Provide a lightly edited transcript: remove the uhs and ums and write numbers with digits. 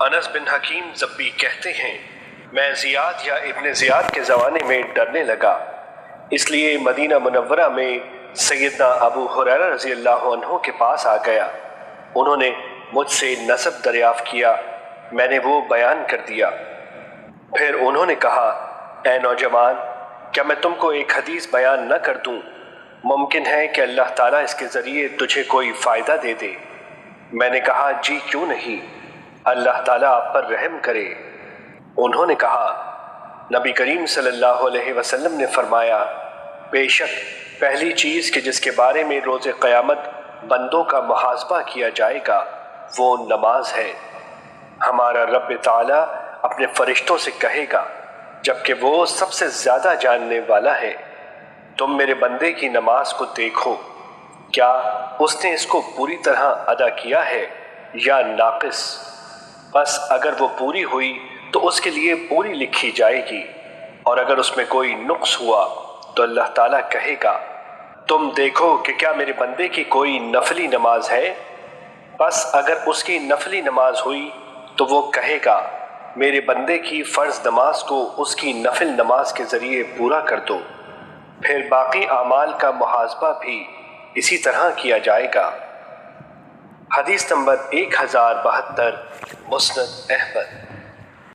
انس بن حکیم زبی کہتے ہیں میں زیاد یا ابن زیاد کے زمانے میں ڈرنے لگا، اس لیے مدینہ منورہ میں سیدنا ابو ہریرہ رضی اللہ عنہ کے پاس آ گیا۔ انہوں نے مجھ سے نسب دریافت کیا، میں نے وہ بیان کر دیا۔ پھر انہوں نے کہا اے نوجوان، کیا میں تم کو ایک حدیث بیان نہ کر دوں؟ ممکن ہے کہ اللہ تعالیٰ اس کے ذریعے تجھے کوئی فائدہ دے دے۔ میں نے کہا جی کیوں نہیں، اللہ تعالیٰ آپ پر رحم کرے۔ انہوں نے کہا نبی کریم صلی اللہ علیہ وسلم نے فرمایا بے شک پہلی چیز کہ جس کے بارے میں روز قیامت بندوں کا محاسبہ کیا جائے گا وہ نماز ہے۔ ہمارا رب تعالیٰ اپنے فرشتوں سے کہے گا جبکہ وہ سب سے زیادہ جاننے والا ہے، تم میرے بندے کی نماز کو دیکھو، کیا اس نے اس کو پوری طرح ادا کیا ہے یا ناقص؟ بس اگر وہ پوری ہوئی تو اس کے لیے پوری لکھی جائے گی، اور اگر اس میں کوئی نقص ہوا تو اللہ تعالیٰ کہے گا تم دیکھو کہ کیا میرے بندے کی کوئی نفلی نماز ہے؟ بس اگر اس کی نفلی نماز ہوئی تو وہ کہے گا میرے بندے کی فرض نماز کو اس کی نفل نماز کے ذریعے پورا کر دو۔ پھر باقی اعمال کا محاسبہ بھی اسی طرح کیا جائے گا۔ حدیث نمبر 1072، مسند احمد۔